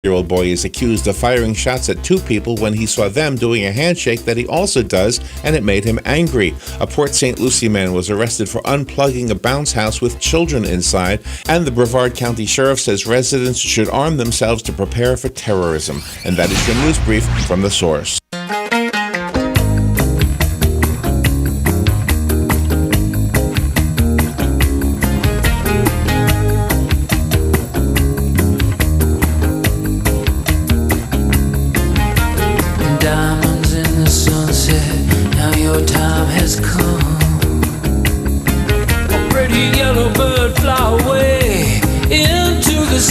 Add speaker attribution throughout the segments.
Speaker 1: Year-old boy is accused of firing shots at two people when he saw them doing a handshake that he also does, and it made him angry. A Port St. Lucie man was arrested for unplugging a bounce house with children inside, and the Brevard County Sheriff says residents should arm themselves to prepare for terrorism. And that is your news brief from The Source.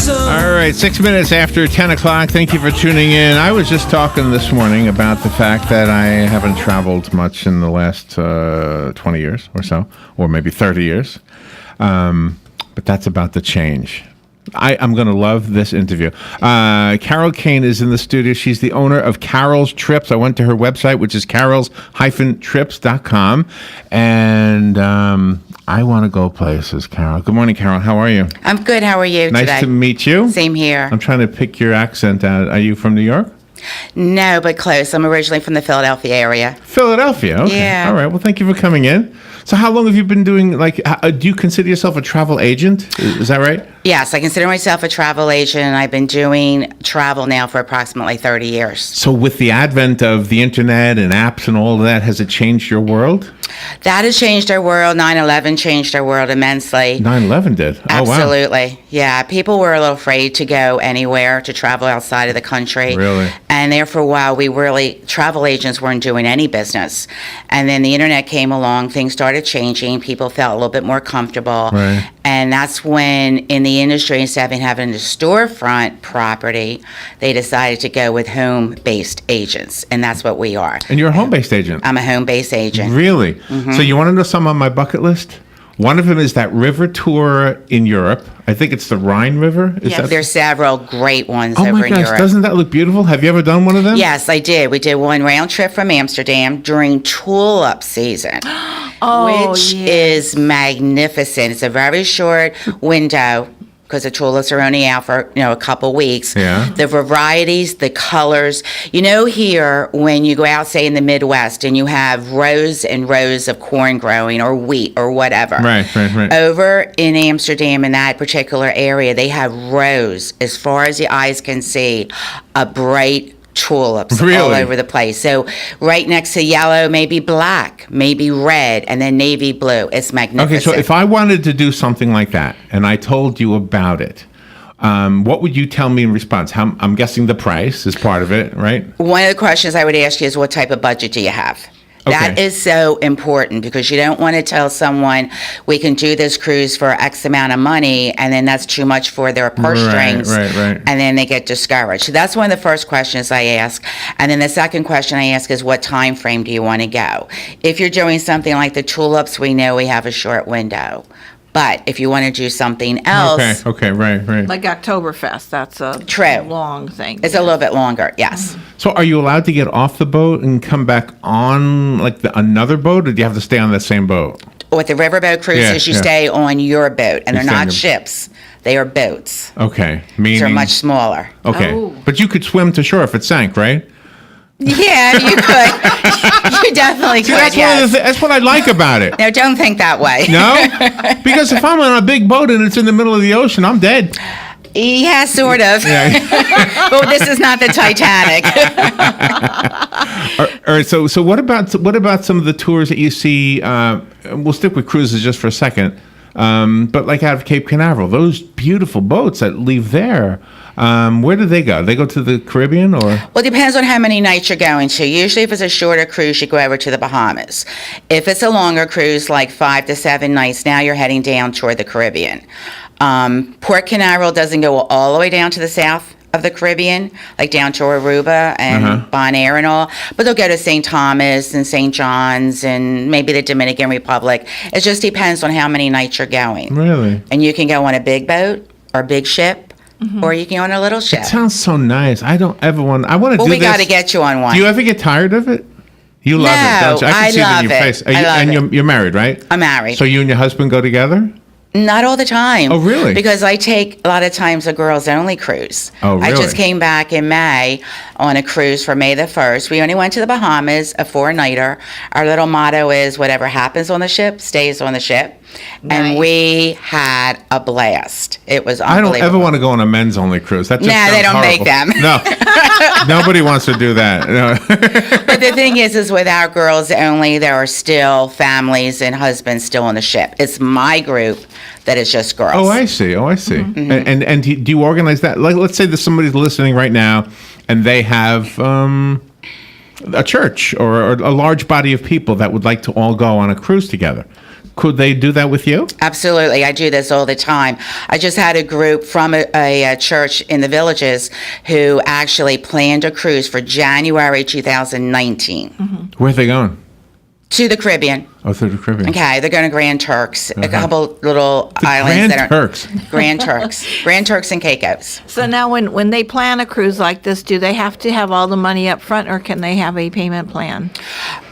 Speaker 2: All right, 6 minutes after 10 o'clock. Thank you for tuning in. I was just talking this morning about the fact that I haven't traveled much in the last 20 years or so, or maybe 30 years. But that's about to change. I'm going to love this interview. Carol Kane is in the studio. She's the owner of Carol's Trips. I went to her website, which is carols-trips.com. And I want to go places, Carol. Good morning, Carol. How are you?
Speaker 3: I'm good. How are you today?
Speaker 2: Nice to meet you.
Speaker 3: Same here.
Speaker 2: I'm trying to pick your accent out. Are you from New York?
Speaker 3: No, but close. I'm originally from the Philadelphia area.
Speaker 2: Philadelphia? Okay.
Speaker 3: Yeah.
Speaker 2: All right. Well, thank you for coming in. So how long have you been doing, do you consider yourself a travel agent? Is that right?
Speaker 3: Yes, I consider myself a travel agent, and I've been doing travel now for approximately 30 years.
Speaker 2: So with the advent of the internet and apps and all of that, has it changed your world?
Speaker 3: That has changed our world. 9/11 changed our world immensely.
Speaker 2: 9/11 did? Oh, wow.
Speaker 3: Absolutely. Yeah, people were a little afraid to go anywhere, to travel outside of the country.
Speaker 2: Really?
Speaker 3: And there for a while, travel agents weren't doing any business. And then the internet came along, things started changing, people felt a little bit more comfortable.
Speaker 2: Right.
Speaker 3: And that's when, in the industry, instead of having a storefront property, they decided to go with home-based agents, and that's what we are.
Speaker 2: And you're a home-based agent?
Speaker 3: I'm a home-based agent.
Speaker 2: Really? Mm-hmm. So you want to know some on my bucket list? One of them is that river tour in Europe. I think it's the Rhine River.
Speaker 3: There's several great ones over in Europe. Oh my gosh,
Speaker 2: doesn't that look beautiful? Have you ever done one of them?
Speaker 3: Yes, I did. We did one round trip from Amsterdam during tulip season, which is magnificent. It's a very short window, because the tulips are only out for, a couple weeks.
Speaker 2: Yeah.
Speaker 3: The varieties, the colors. Here, when you go out, say, in the Midwest, and you have rows and rows of corn growing, or wheat, or whatever.
Speaker 2: Right.
Speaker 3: Over in Amsterdam, in that particular area, they have rows, as far as the eyes can see, of bright tulips all over the place. So right next to yellow, maybe black, maybe red, and then navy blue. It's magnificent.
Speaker 2: Okay, so if I wanted to do something like that, and I told you about it, what would you tell me in response? I'm guessing the price is part of it, right?
Speaker 3: One of the questions I would ask you is, what type of budget do you have?
Speaker 2: Okay.
Speaker 3: That is so important, because you don't want to tell someone, we can do this cruise for X amount of money, and then that's too much for their purse strings,
Speaker 2: right.
Speaker 3: and then they get discouraged. So that's one of the first questions I ask. And then the second question I ask is, what time frame do you want to go? If you're doing something like the tulips, we know we have a short window. But if you want to do something else...
Speaker 2: Okay, right.
Speaker 4: Like Oktoberfest, that's a long thing.
Speaker 3: It's a little bit longer, yes.
Speaker 2: So are you allowed to get off the boat and come back on another boat, or do you have to stay on that same boat?
Speaker 3: With the riverboat cruises, you stay on your boat, and they're not ships. They are boats.
Speaker 2: Okay.
Speaker 3: Meaning... They're much smaller.
Speaker 2: Okay.
Speaker 4: Oh.
Speaker 2: But you could swim to shore if it sank, right?
Speaker 3: Yeah, you could. You definitely could,
Speaker 2: That's what I like about it.
Speaker 3: No, don't think that way.
Speaker 2: No? Because if I'm on a big boat and it's in the middle of the ocean, I'm dead.
Speaker 3: Yeah, sort of.
Speaker 2: Yeah.
Speaker 3: But this is not the Titanic.
Speaker 2: All right. So what about some of the tours that you see? We'll stick with cruises just for a second. But like out of Cape Canaveral, those beautiful boats that leave there, where do they go? They go to the Caribbean, or?
Speaker 3: Well, it depends on how many nights you're going to. Usually if it's a shorter cruise, you go over to the Bahamas. If it's a longer cruise, like 5 to 7 nights, now you're heading down toward the Caribbean. Port Canaveral doesn't go all the way down to the south of the Caribbean, like down to Aruba and Bonaire and all, but they'll go to St. Thomas and St. John's and maybe the Dominican Republic. It just depends on how many nights you're going.
Speaker 2: Really?
Speaker 3: And you can go on a big boat or big ship, or you can go on a little ship.
Speaker 2: It sounds so nice. I don't ever want. I want to do this.
Speaker 3: Well, we got to get you on one.
Speaker 2: Do you ever get tired of it? You love it, don't you? I can see it in your face. And you're married, right?
Speaker 3: I'm married.
Speaker 2: So you and your husband go together?
Speaker 3: Not all the time.
Speaker 2: Oh, really?
Speaker 3: Because I take a lot of times a girls-only cruise.
Speaker 2: Oh, really?
Speaker 3: I just came back in May on a cruise for May the 1st. We only went to the Bahamas, a 4-nighter. Our little motto is whatever happens on the ship stays on the ship. And
Speaker 4: Nice.
Speaker 3: we had a blast. It was
Speaker 2: I
Speaker 3: unbelievable.
Speaker 2: don't ever want to go on a men's only cruise. That just
Speaker 3: Nah, they
Speaker 2: sounds
Speaker 3: don't make
Speaker 2: horrible.
Speaker 3: them.
Speaker 2: No, nobody wants to do that. No.
Speaker 3: But the thing is with our girls only, there are still families and husbands still on the ship. It's my group that is just girls.
Speaker 2: Oh, I see.
Speaker 3: Mm-hmm.
Speaker 2: And do you organize that? Like, let's say that somebody's listening right now, and they have a church or a large body of people that would like to all go on a cruise together. Could they do that with you?
Speaker 3: Absolutely. I do this all the time. I just had a group from a church in the Villages who actually planned a cruise for January 2019
Speaker 2: Where are they going?
Speaker 3: to the Caribbean.
Speaker 2: Oh, through the Caribbean.
Speaker 3: Okay, they're going to Grand Turks, a couple little islands.
Speaker 2: Grand
Speaker 3: that are
Speaker 2: Turks.
Speaker 3: Grand Turks. Grand Turks and Caicos.
Speaker 4: So now when they plan a cruise like this, do they have to have all the money up front, or can they have a payment plan?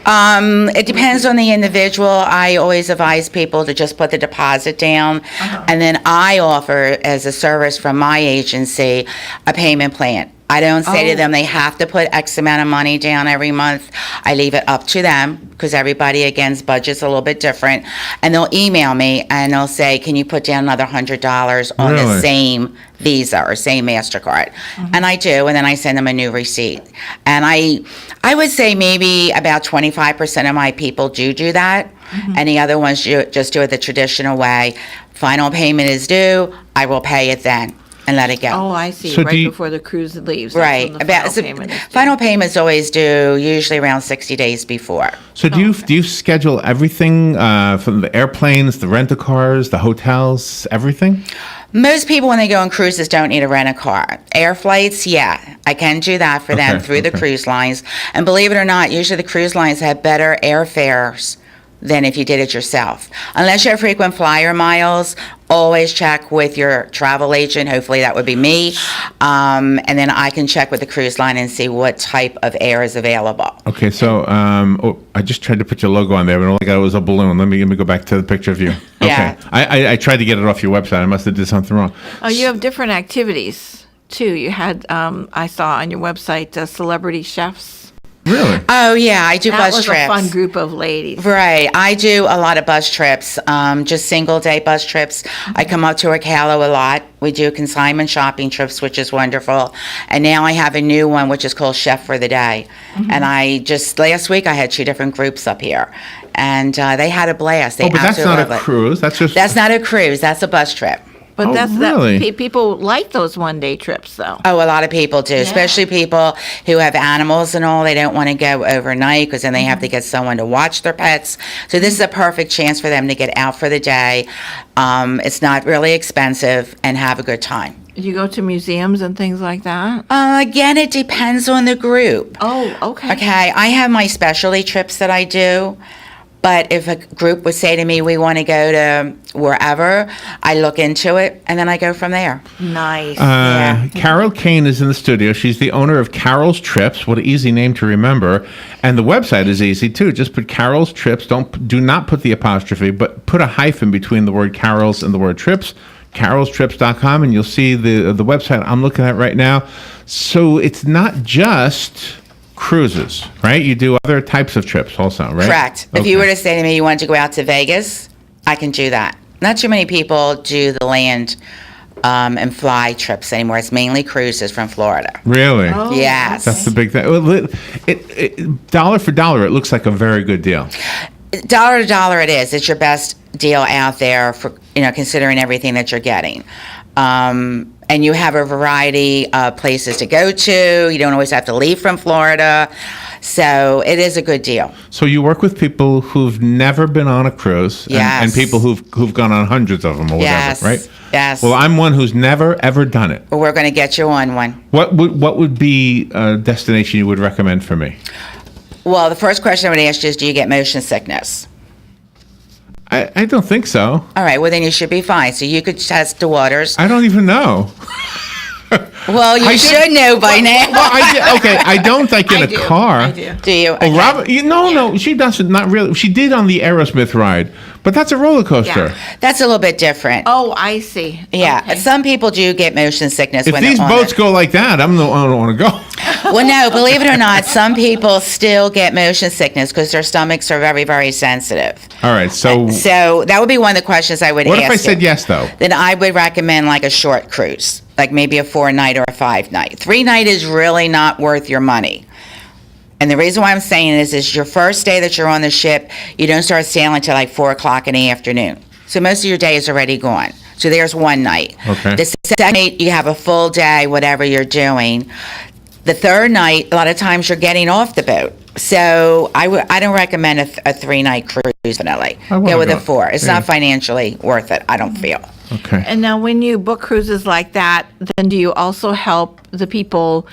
Speaker 3: It depends on the individual. I always advise people to just put the deposit down, and then I offer as a service from my agency a payment plan. I don't say to them they have to put X amount of money down every month. I leave it up to them because everybody, again's budget's a little bit different. And they'll email me and they'll say, can you put down another $100 on
Speaker 2: Really?
Speaker 3: the same Visa or same MasterCard? And I do, and then I send them a new receipt. And I would say maybe about 25% of my people do that. And the other ones just do it the traditional way. Final payment is due, I will pay it then and let it go.
Speaker 4: Oh, I see.
Speaker 2: So
Speaker 4: Right
Speaker 2: do you-
Speaker 4: before the cruise leaves. that's
Speaker 3: Right.
Speaker 4: when the final payment is due.
Speaker 3: Final payment's always due, usually around 60 days before.
Speaker 2: So do you schedule everything from the airplanes, the rent-a-cars, the hotels, everything?
Speaker 3: Most people, when they go on cruises, don't need to rent a car. Air flights, yeah, I can do that for them
Speaker 2: Okay,
Speaker 3: through the
Speaker 2: okay.
Speaker 3: cruise lines. And believe it or not, usually the cruise lines have better airfares than if you did it yourself. Unless you have frequent flyer miles, always check with your travel agent. Hopefully that would be me. And then I can check with the cruise line and see what type of air is available.
Speaker 2: Okay, so I just tried to put your logo on there, but all I got was a balloon. Let me go back to the picture of you. Okay,
Speaker 3: Yeah.
Speaker 2: I tried to get it off your website. I must have did something wrong.
Speaker 4: Oh, you have different activities too. You had I saw on your website celebrity chefs.
Speaker 2: Really?
Speaker 3: Oh, yeah, I do
Speaker 4: That
Speaker 3: bus
Speaker 4: was
Speaker 3: trips.
Speaker 4: a fun group of ladies.
Speaker 3: Right. I do a lot of bus trips, just single-day bus trips. I come up to Ocala a lot. We do consignment shopping trips, which is wonderful. And now I have a new one, which is called Chef for the Day. And last week, I had 2 different groups up here. And they had a blast. They
Speaker 2: Oh, but that's
Speaker 3: absolutely
Speaker 2: not a
Speaker 3: love it.
Speaker 2: cruise. That's just
Speaker 3: That's not a cruise. That's a bus trip.
Speaker 4: But
Speaker 2: Oh,
Speaker 4: that's
Speaker 2: really?
Speaker 4: People like those one-day trips, though.
Speaker 3: Oh, a lot of people do, especially people who have animals and all. They don't want to go overnight because then they have to get someone to watch their pets. So this is a perfect chance for them to get out for the day. It's not really expensive and have a good time.
Speaker 4: You go to museums and things like that.
Speaker 3: Again, it depends on the group.
Speaker 4: Oh, okay.
Speaker 3: Okay, I have my specialty trips that I do. But if a group would say to me, we want to go to wherever, I look into it and then I go from there.
Speaker 4: Nice.
Speaker 3: Yeah.
Speaker 2: Carol Kane is in the studio. She's the owner of Carol's Trips. What an easy name to remember. And the website is easy too. Just put Carol's Trips. Do not put the apostrophe, but put a hyphen between the word Carol's and the word trips. carolstrips.com, and you'll see the website I'm looking at right now. So it's not just cruises, right? You do other types of trips also, right?
Speaker 3: Correct. If you were to say to me you wanted to go out to Vegas, I can do that. Not too many people do the land and fly trips anymore. It's mainly cruises from Florida.
Speaker 2: Really?
Speaker 4: Oh,
Speaker 3: Yes.
Speaker 2: That's the big thing. Well, dollar for dollar, it looks like a very good deal.
Speaker 3: Dollar to dollar it is. It's your best deal out there for, considering everything that you're getting. And you have a variety of places to go to. You don't always have to leave from Florida. So it is a good deal.
Speaker 2: So you work with people who've never been on a cruise,
Speaker 3: Yes.
Speaker 2: and people who've gone on hundreds of them or
Speaker 3: Yes.
Speaker 2: whatever, right?
Speaker 3: Yes.
Speaker 2: Well, I'm one who's never ever done it.
Speaker 3: Well, we're going to get you on one.
Speaker 2: What would be a destination you would recommend for me?
Speaker 3: Well, the first question I would ask you is, do you get motion sickness?
Speaker 2: I don't think so.
Speaker 3: All right, well, then you should be fine. So you could test the waters.
Speaker 2: I don't even know.
Speaker 3: Well, you should know by now.
Speaker 2: Well, I don't like in a car.
Speaker 4: I do.
Speaker 3: Do you?
Speaker 2: Oh,
Speaker 3: Okay.
Speaker 2: Robin, no, she doesn't. Not really. She did on the Aerosmith ride, but that's a roller coaster.
Speaker 4: Yeah.
Speaker 3: That's a little bit different.
Speaker 4: Oh, I see.
Speaker 3: Yeah,
Speaker 4: Okay.
Speaker 3: some people do get motion sickness
Speaker 2: If
Speaker 3: when
Speaker 2: these
Speaker 3: they're on
Speaker 2: boats
Speaker 3: it.
Speaker 2: go like that, I don't want to go.
Speaker 3: Well, no, believe it or not, some people still get motion sickness because their stomachs are very, very sensitive.
Speaker 2: All right, so
Speaker 3: So that would be one of the questions I would
Speaker 2: what
Speaker 3: ask
Speaker 2: if I said
Speaker 3: you.
Speaker 2: yes, though?
Speaker 3: Then I would recommend like a short cruise, like maybe a 4-night or a 5-night. 3-night is really not worth your money. And the reason why I'm saying is your first day that you're on the ship, you don't start sailing until like 4 o'clock in the afternoon. So most of your day is already gone. So there's one night.
Speaker 2: Okay.
Speaker 3: The second night, you have a full day, whatever you're doing. The third night, a lot of times you're getting off the boat. So I don't recommend a 3-night cruise, definitely.
Speaker 2: I wanna
Speaker 3: Go with
Speaker 2: go.
Speaker 3: a 4. It's
Speaker 2: Yeah.
Speaker 3: not financially worth it, I don't feel.
Speaker 2: Okay.
Speaker 4: And now when you book cruises like that, then do you also help the people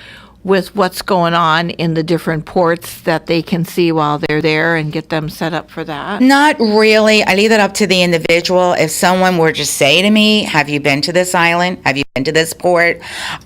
Speaker 4: with what's going on in the different ports that they can see while they're there and get them set up for that?
Speaker 3: Not really. I leave that up to the individual. If someone were to say to me, have you been to this island? Have you been to this port?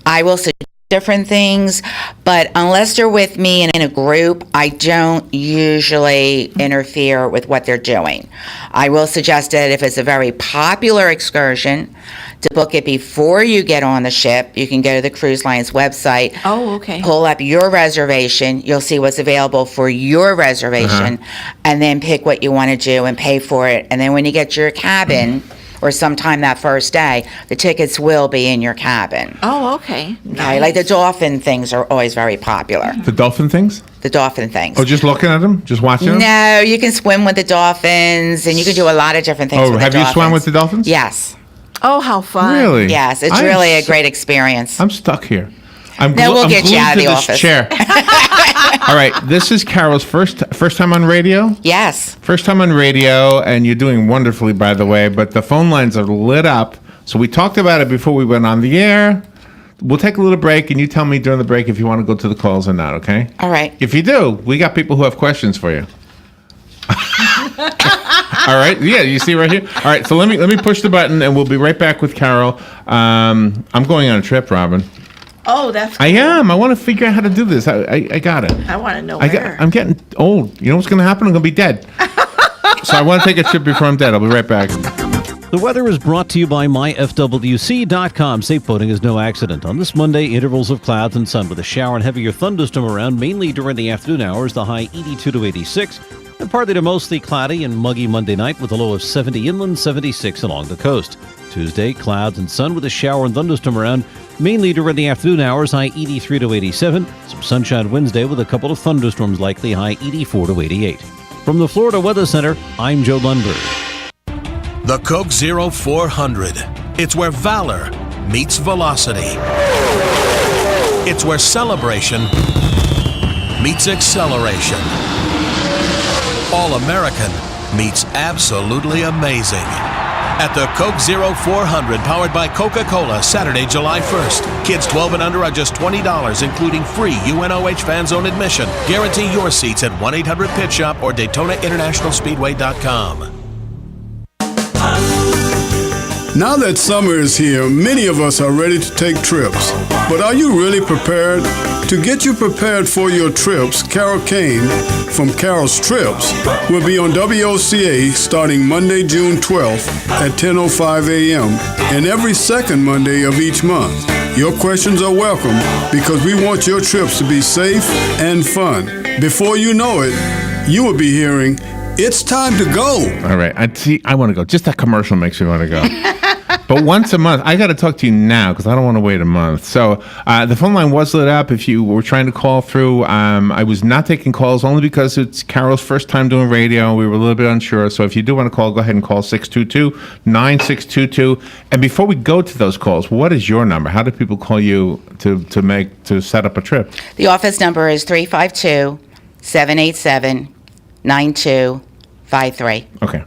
Speaker 3: I will suggest different things, but unless they're with me and in a group, I don't usually interfere with what they're doing. I will suggest that if it's a very popular excursion, to book it before you get on the ship. You can go to the cruise line's website.
Speaker 4: Oh, okay.
Speaker 3: Pull up your reservation. You'll see what's available for your reservation, and then pick what you want to do and pay for it. And then when you get to your cabin, or sometime that first day, the tickets will be in your cabin.
Speaker 4: Oh, okay.
Speaker 3: Okay, like the dolphin things are always very popular.
Speaker 2: The dolphin things?
Speaker 3: The dolphin things.
Speaker 2: Oh, just looking at them? Just watching them?
Speaker 3: No, you can swim with the dolphins, and you can do a lot of different things
Speaker 2: Oh,
Speaker 3: with the
Speaker 2: have
Speaker 3: dolphins.
Speaker 2: you swum with the dolphins?
Speaker 3: Yes.
Speaker 4: Oh, how fun.
Speaker 2: Really?
Speaker 3: Yes, it's
Speaker 2: I am
Speaker 3: really a
Speaker 2: so-
Speaker 3: great experience.
Speaker 2: I'm stuck here. I'm
Speaker 3: No, we'll
Speaker 2: I'm
Speaker 3: get you
Speaker 2: glued
Speaker 3: out of
Speaker 2: to
Speaker 3: the
Speaker 2: this
Speaker 3: office.
Speaker 2: chair. All right, this is Carol's first time on radio.
Speaker 3: Yes.
Speaker 2: First time on radio, and you're doing wonderfully, by the way. But the phone lines are lit up. So we talked about it before we went on the air. We'll take a little break, and you tell me during the break if you want to go to the calls or not. Okay?
Speaker 3: All right.
Speaker 2: If you do, we got people who have questions for you. All right. Yeah, you see right here. All right. So let me push the button, and we'll be right back with Carol. I'm going on a trip, Robin.
Speaker 4: Oh, that's
Speaker 2: I am. I want to figure out how to do this. I got it.
Speaker 4: I want to know where.
Speaker 2: I'm getting old. You know what's going to happen? I'm going to be dead. So I want to take a trip before I'm dead. I'll be right back.
Speaker 5: The weather is brought to you by myfwc.com. Safe boating is no accident. On this Monday, intervals of clouds and sun with a shower and heavier thunderstorm around, mainly during the afternoon hours, the high 82 to 86. And partly to mostly cloudy and muggy Monday night with a low of 70 inland, 76 along the coast. Tuesday, clouds and sun with a shower and thunderstorm around, mainly during the afternoon hours, high 83 to 87. Some sunshine Wednesday with a couple of thunderstorms likely, high 84 to 88. From the Florida Weather Center, I'm Joe Lundberg.
Speaker 6: The Coke 0400. It's where valor meets velocity. It's where celebration meets acceleration. All American meets absolutely amazing. At the Coke 0400, powered by Coca-Cola, Saturday, July 1st. Kids 12 and under are just $20, including free UNOH fan zone admission. Guarantee your seats at 1-800-PIT-SHOP or DaytonaInternationalSpeedway.com.
Speaker 7: Now that summer is here, many of us are ready to take trips. But are you really prepared? To get you prepared for your trips, Carol Kane from Carol's Trips will be on WOCA starting Monday, June 12th at 10:05 a.m. and every second Monday of each month. Your questions are welcome because we want your trips to be safe and fun. Before you know it, you will be hearing, "It's time to go."
Speaker 2: All right. I want to go. Just that commercial makes me want to go. But once a month, I got to talk to you now because I don't want to wait a month. So the phone line was lit up. If you were trying to call through, I was not taking calls only because it's Carol's first time doing radio. We were a little bit unsure. So if you do want to call, go ahead and call 622-9622. And before we go to those calls, what is your number? How do people call you to set up a trip?
Speaker 3: The office number is 352-787-9253.
Speaker 2: Okay.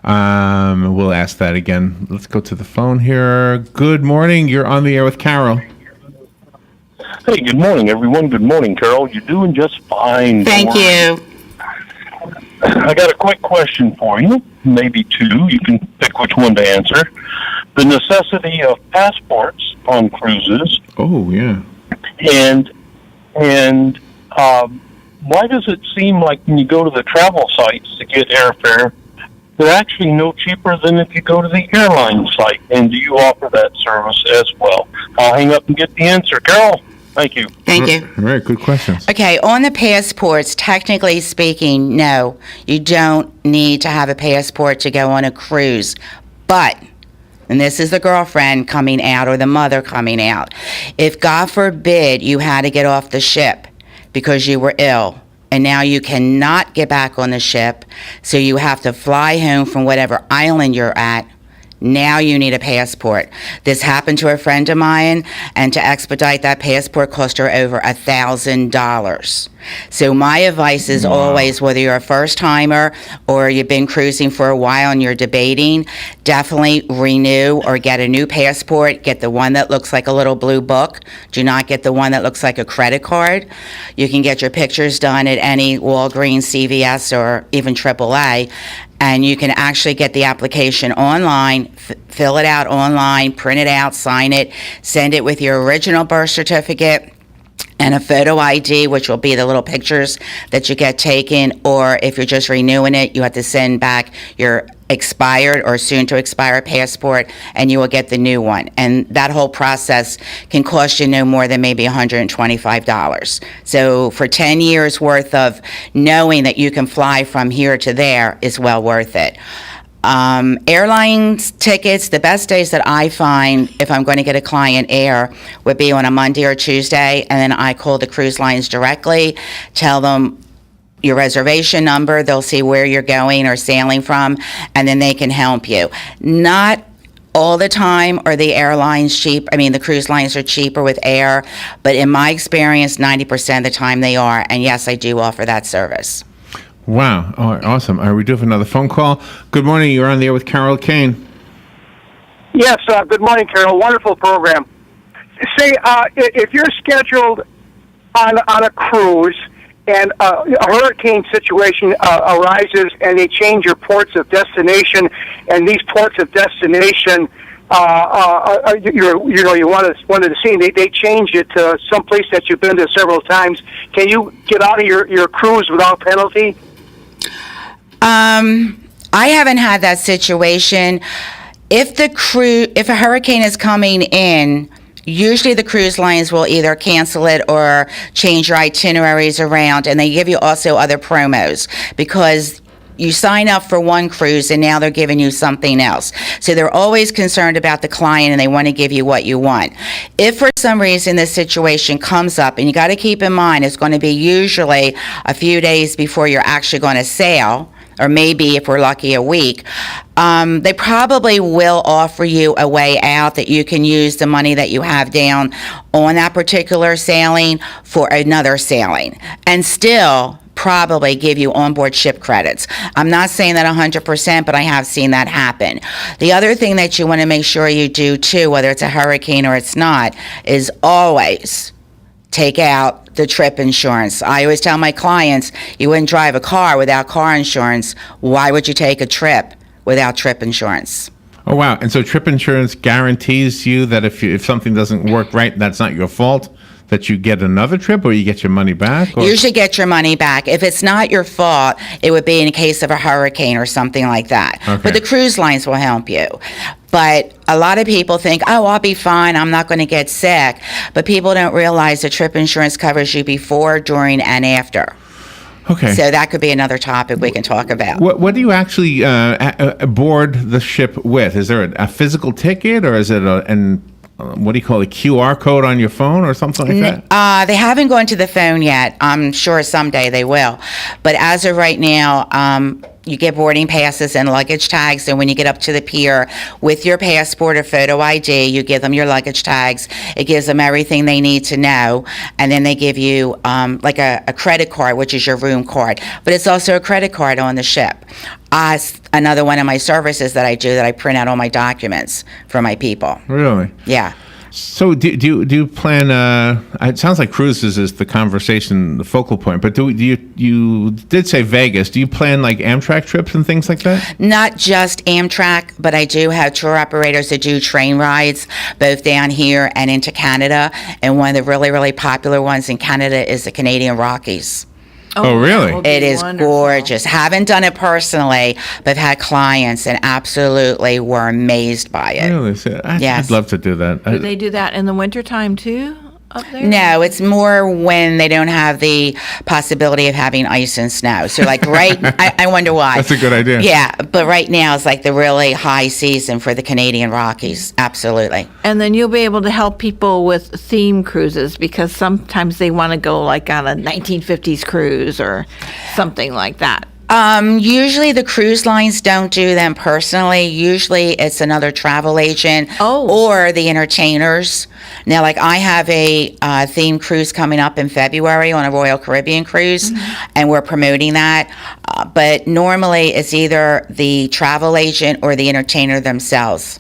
Speaker 2: We'll ask that again. Let's go to the phone here. Good morning. You're on the air with Carol.
Speaker 8: Hey, good morning, everyone. Good morning, Carol. You're doing just fine.
Speaker 3: Thank you.
Speaker 8: I got a quick question for you, maybe two. You can pick which one to answer. The necessity of passports on cruises
Speaker 2: Oh, yeah.
Speaker 8: And why does it seem like when you go to the travel sites to get airfare, they're actually no cheaper than if you go to the airline site? And do you offer that service as well? I'll hang up and get the answer. Carol, thank you.
Speaker 3: Thank you.
Speaker 2: All right, good questions.
Speaker 3: Okay, on the passports, technically speaking, no, you don't need to have a passport to go on a cruise. But, and this is the girlfriend coming out or the mother coming out, if God forbid you had to get off the ship because you were ill, and now you cannot get back on the ship, so you have to fly home from whatever island you're at, now you need a passport. This happened to a friend of mine, and to expedite that passport cost her over $1,000. So my advice is always, whether you're a first timer or you've been cruising for a while and you're debating, definitely renew or get a new passport. Get the one that looks like a little blue book. Do not get the one that looks like a credit card. You can get your pictures done at any Walgreens, CVS, or even AAA. And you can actually get the application online, fill it out online, print it out, sign it, send it with your original birth certificate and a photo ID, which will be the little pictures that you get taken, or if you're just renewing it, you have to send back your expired or soon to expire passport, and you will get the new one. And that whole process can cost you no more than maybe $125. So for 10 years worth of knowing that you can fly from here to there is well worth it. Airlines tickets, the best days that I find if I'm going to get a client air would be on a Monday or Tuesday, and then I call the cruise lines directly, tell them your reservation number, they'll see where you're going or sailing from, and then they can help you. Not all the time are the airlines cheap. I mean, the cruise lines are cheaper with air, but in my experience, 90% of the time they are, and yes, I do offer that service.
Speaker 2: Wow. Oh, awesome. All right, we do have another phone call. Good morning. You're on the air with Carol Kane.
Speaker 9: Yes, good morning, Carol. Wonderful program. Say, if you're scheduled on a cruise and a hurricane situation arises and they change your ports of destination, and these ports of destination, you wanted to see, they change it to some place that you've been to several times. Can you get out of your cruise without penalty?
Speaker 3: I haven't had that situation. If a hurricane is coming in, usually the cruise lines will either cancel it or change your itineraries around, and they give you also other promos because you sign up for one cruise and now they're giving you something else. So they're always concerned about the client and they want to give you what you want. If for some reason this situation comes up, and you got to keep in mind it's going to be usually a few days before you're actually going to sail, or maybe if we're lucky a week, they probably will offer you a way out that you can use the money that you have down on that particular sailing for another sailing and still probably give you onboard ship credits. I'm not saying that 100%, but I have seen that happen. The other thing that you want to make sure you do too, whether it's a hurricane or it's not, is always take out the trip insurance. I always tell my clients, you wouldn't drive a car without car insurance. Why would you take a trip without trip insurance?
Speaker 2: Oh, wow. And so trip insurance guarantees you that if something doesn't work right, that's not your fault, that you get another trip or you get your money back? Or?
Speaker 3: You usually get your money back. If it's not your fault, it would be in case of a hurricane or something like that.
Speaker 2: Okay.
Speaker 3: But the cruise lines will help you. But a lot of people think, oh, I'll be fine, I'm not going to get sick. But people don't realize that trip insurance covers you before, during, and after.
Speaker 2: Okay.
Speaker 3: So that could be another topic we can talk about.
Speaker 2: What do you actually board the ship with? Is there a physical ticket, or is it what do you call it, QR code on your phone or something like that?
Speaker 3: They haven't gone to the phone yet. I'm sure someday they will. But as of right now, you get boarding passes and luggage tags, and when you get up to the pier with your passport or photo ID, you give them your luggage tags. It gives them everything they need to know, and then they give you like a credit card, which is your room card. But it's also a credit card on the ship. Another one of my services that I do, that I print out all my documents for my people.
Speaker 2: Really?
Speaker 3: Yeah.
Speaker 2: So do you plan? It sounds like cruises is the conversation, the focal point. But you did say Vegas? Do you plan like Amtrak trips and things like that?
Speaker 3: Not just Amtrak, but I do have tour operators that do train rides both down here and into Canada. And one of the really, really popular ones in Canada is the Canadian Rockies.
Speaker 2: Oh, really?
Speaker 4: that would be
Speaker 3: It is
Speaker 4: wonderful.
Speaker 3: gorgeous. Haven't done it personally, but I've had clients and absolutely were amazed by it.
Speaker 2: Really?
Speaker 3: Yes.
Speaker 2: I'd love to do that.
Speaker 4: Do they do that in the wintertime too up there?
Speaker 3: No, it's more when they don't have the possibility of having ice and snow. So like I wonder why.
Speaker 2: That's a good idea.
Speaker 3: Yeah, but right now it's like the really high season for the Canadian Rockies. Absolutely.
Speaker 4: And then you'll be able to help people with theme cruises because sometimes they want to go like on a 1950s cruise or something like that.
Speaker 3: Usually the cruise lines don't do them personally. Usually it's another travel agent or the entertainers. Now, like I have a theme cruise coming up in February on a Royal Caribbean cruise, and we're promoting that. But normally it's either the travel agent or the entertainer themselves.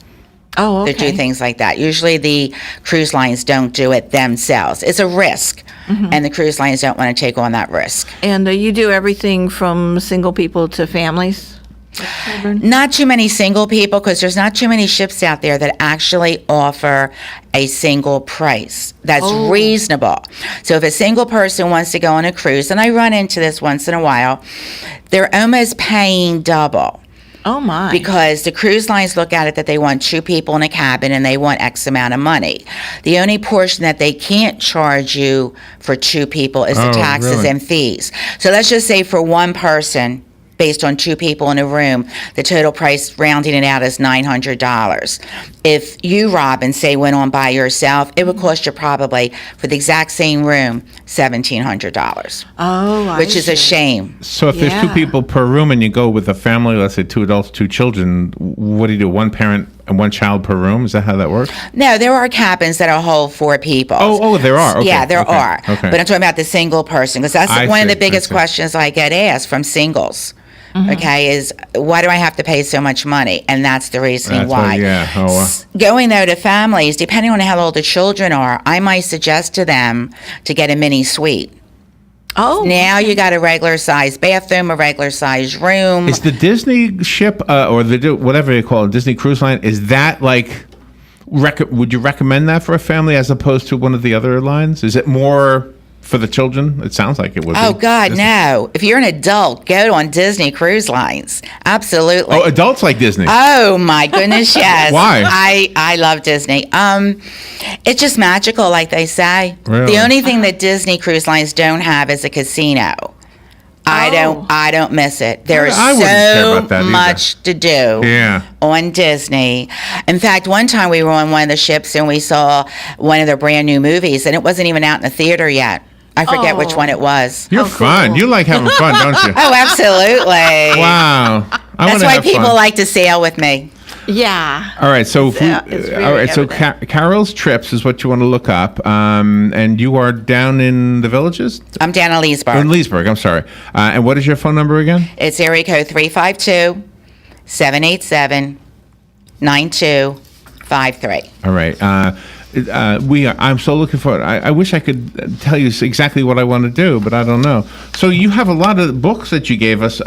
Speaker 4: Oh, okay.
Speaker 3: That do things like that. Usually the cruise lines don't do it themselves. It's a risk, and the cruise lines don't want to take on that risk.
Speaker 4: And you do everything from single people to families? with children?
Speaker 3: Not too many single people, because there's not too many ships out there that actually offer a single price that's reasonable. So if a single person wants to go on a cruise, and I run into this once in a while, they're almost paying double.
Speaker 4: Oh, my.
Speaker 3: Because the cruise lines look at it that they want 2 people in a cabin and they want X amount of money. The only portion that they can't charge you for 2 people is the taxes
Speaker 2: really?
Speaker 3: and fees. So let's just say for one person, based on 2 people in a room, the total price, rounding it out, is $900. If you, Robin, say went on by yourself, it would cost you probably, for the exact same room, $1,700.
Speaker 4: Oh, I
Speaker 3: which is a
Speaker 4: see.
Speaker 3: shame.
Speaker 2: So if there's 2
Speaker 4: Yeah.
Speaker 2: people per room and you go with a family, let's say 2 adults, 2 children, what do you do? 1 parent and 1 child per room? Is that how that works?
Speaker 3: No, there are cabins that are hold 4 people.
Speaker 2: Oh, there are. Okay.
Speaker 3: Yeah, there
Speaker 2: Okay.
Speaker 3: are.
Speaker 2: Okay.
Speaker 3: But I'm talking about the single person, because that's
Speaker 2: I
Speaker 3: one of
Speaker 2: see.
Speaker 3: the biggest
Speaker 2: I see.
Speaker 3: questions I get asked from singles. Okay, is why do I have to pay so much money? And that's the reason
Speaker 2: That's
Speaker 3: why.
Speaker 2: yeah. Oh,
Speaker 3: Going though to families, depending on how old the children are, I might suggest to them to get a mini suite.
Speaker 4: Oh,
Speaker 3: Now you got a regular size bathroom, a regular size room.
Speaker 2: Is the Disney ship or the whatever you call it, Disney Cruise Line, is that like, would you recommend that for a family as opposed to one of the other lines? Is it more for the children? It sounds like it would
Speaker 3: Oh
Speaker 2: be.
Speaker 3: God,
Speaker 2: Disney.
Speaker 3: no! If you're an adult, go on Disney Cruise Lines. Absolutely.
Speaker 2: Oh, adults like Disney.
Speaker 3: Oh my goodness, yes.
Speaker 2: Why?
Speaker 3: I love Disney. It's just magical, like they say.
Speaker 2: Really?
Speaker 3: The only thing that Disney Cruise Lines don't have is a casino. I don't miss it. There is
Speaker 2: I wouldn't care
Speaker 3: so
Speaker 2: about that either.
Speaker 3: much to do
Speaker 2: Yeah.
Speaker 3: on Disney. In fact, one time we were on one of the ships and we saw one of their brand new movies, and it wasn't even out in the theater yet. I forget which one it was.
Speaker 2: You're fun.
Speaker 4: cool.
Speaker 2: You like having fun, don't you?
Speaker 3: Oh, absolutely.
Speaker 2: Wow. I
Speaker 3: That's
Speaker 2: wanna
Speaker 3: why
Speaker 2: have
Speaker 3: people
Speaker 2: fun.
Speaker 3: like to sail with me.
Speaker 4: yeah.
Speaker 2: All right, so if
Speaker 4: It's really
Speaker 2: all right, so
Speaker 4: evident.
Speaker 2: Carol's Trips is what you want to look up, and you are down in the Villages,
Speaker 3: I'm down in Leesburg.
Speaker 2: in Leesburg. I'm sorry. And what is your phone number again?
Speaker 3: It's area code 352-787-9253.
Speaker 2: All right. I'm so looking forward. I wish I could tell you exactly what I want to do, but I don't know. So you have a lot of books that you gave us.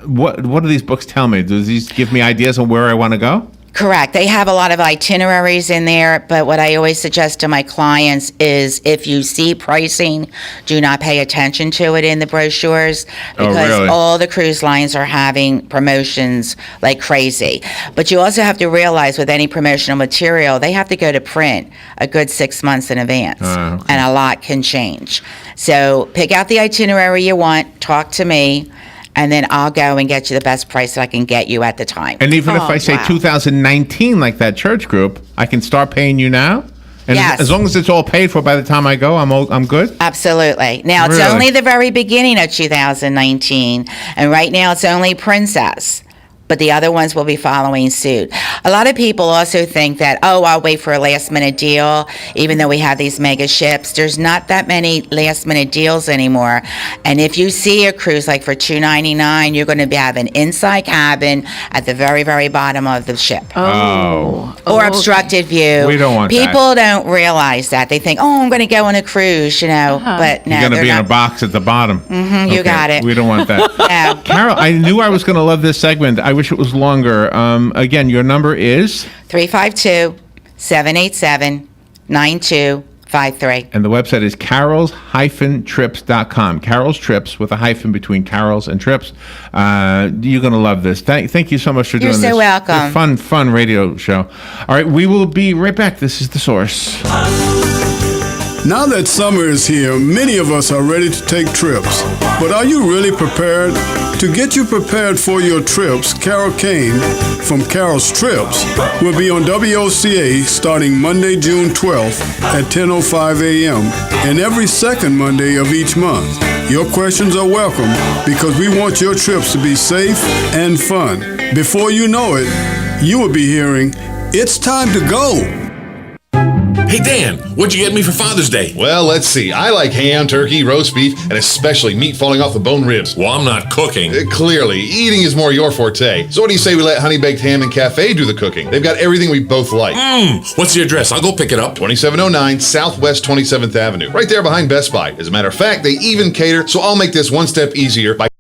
Speaker 2: What do these books tell me? Do these give me ideas on where I want to go?
Speaker 3: Correct. They have a lot of itineraries in there, but what I always suggest to my clients is if you see pricing, do not pay attention to it in the brochures, because
Speaker 2: really?
Speaker 3: all the cruise lines are having promotions like crazy. But you also have to realize with any promotional material, they have to go to print a good 6 months in advance,
Speaker 2: Okay.
Speaker 3: and a lot can change. So pick out the itinerary you want, talk to me, and then I'll go and get you the best price that I can get you at the time.
Speaker 2: And even if
Speaker 4: Oh,
Speaker 2: I say
Speaker 4: wow.
Speaker 2: 2019, like that church group, I can start paying you now. And
Speaker 3: Yes.
Speaker 2: as long as it's all paid for by the time I go, I'm good.
Speaker 3: Absolutely. Now, it's
Speaker 2: Really?
Speaker 3: only the very beginning of 2019, and right now it's only Princess. but the other ones will be following suit. A lot of people also think that, I'll wait for a last minute deal, even though we have these mega ships. There's not that many last minute deals anymore. And if you see a cruise like for $299, you're going to have an inside cabin at the very, very bottom of the ship. Or obstructed view.
Speaker 2: We don't want
Speaker 3: People don't realize that. They think, I'm going to go on a cruise, but no,
Speaker 2: You're going to
Speaker 3: they're
Speaker 2: be in
Speaker 3: not.
Speaker 2: a box at the bottom.
Speaker 3: You got it.
Speaker 2: We don't want that.
Speaker 3: No.
Speaker 2: Carol, I knew I was going to love this segment. I wish it was longer. Again, your number is?
Speaker 3: 352-787-9253.
Speaker 2: And the website is carols-trips.com. Carol's Trips with a hyphen between Carols and Trips. You're going to love this. Thank you so much for doing this.
Speaker 3: You're so welcome.
Speaker 2: It's a fun radio show. All right, we will be right back. This is The Source.
Speaker 7: Now that summer is here, many of us are ready to take trips. But are you really prepared? To get you prepared for your trips, Carol Kane from Carol's Trips will be on WOCA starting Monday, June 12th at 10:05 a.m. and every second Monday of each month. Your questions are welcome because we want your trips to be safe and fun. Before you know it, you will be hearing, "It's time to go."
Speaker 10: Hey, Dan, what'd you get me for Father's Day?
Speaker 11: Well, let's see. I like ham, turkey, roast beef, and especially meat falling off the bone ribs.
Speaker 10: Well, I'm not cooking.
Speaker 11: Clearly, eating is more your forte. So what do you say we let Honey Baked Ham and Cafe do the cooking? They've got everything we both like.
Speaker 10: What's the address? I'll go pick it up.
Speaker 11: 2709 Southwest 27th Avenue. Right there behind Best Buy. As a matter of fact, they even cater, so I'll make this one step easier by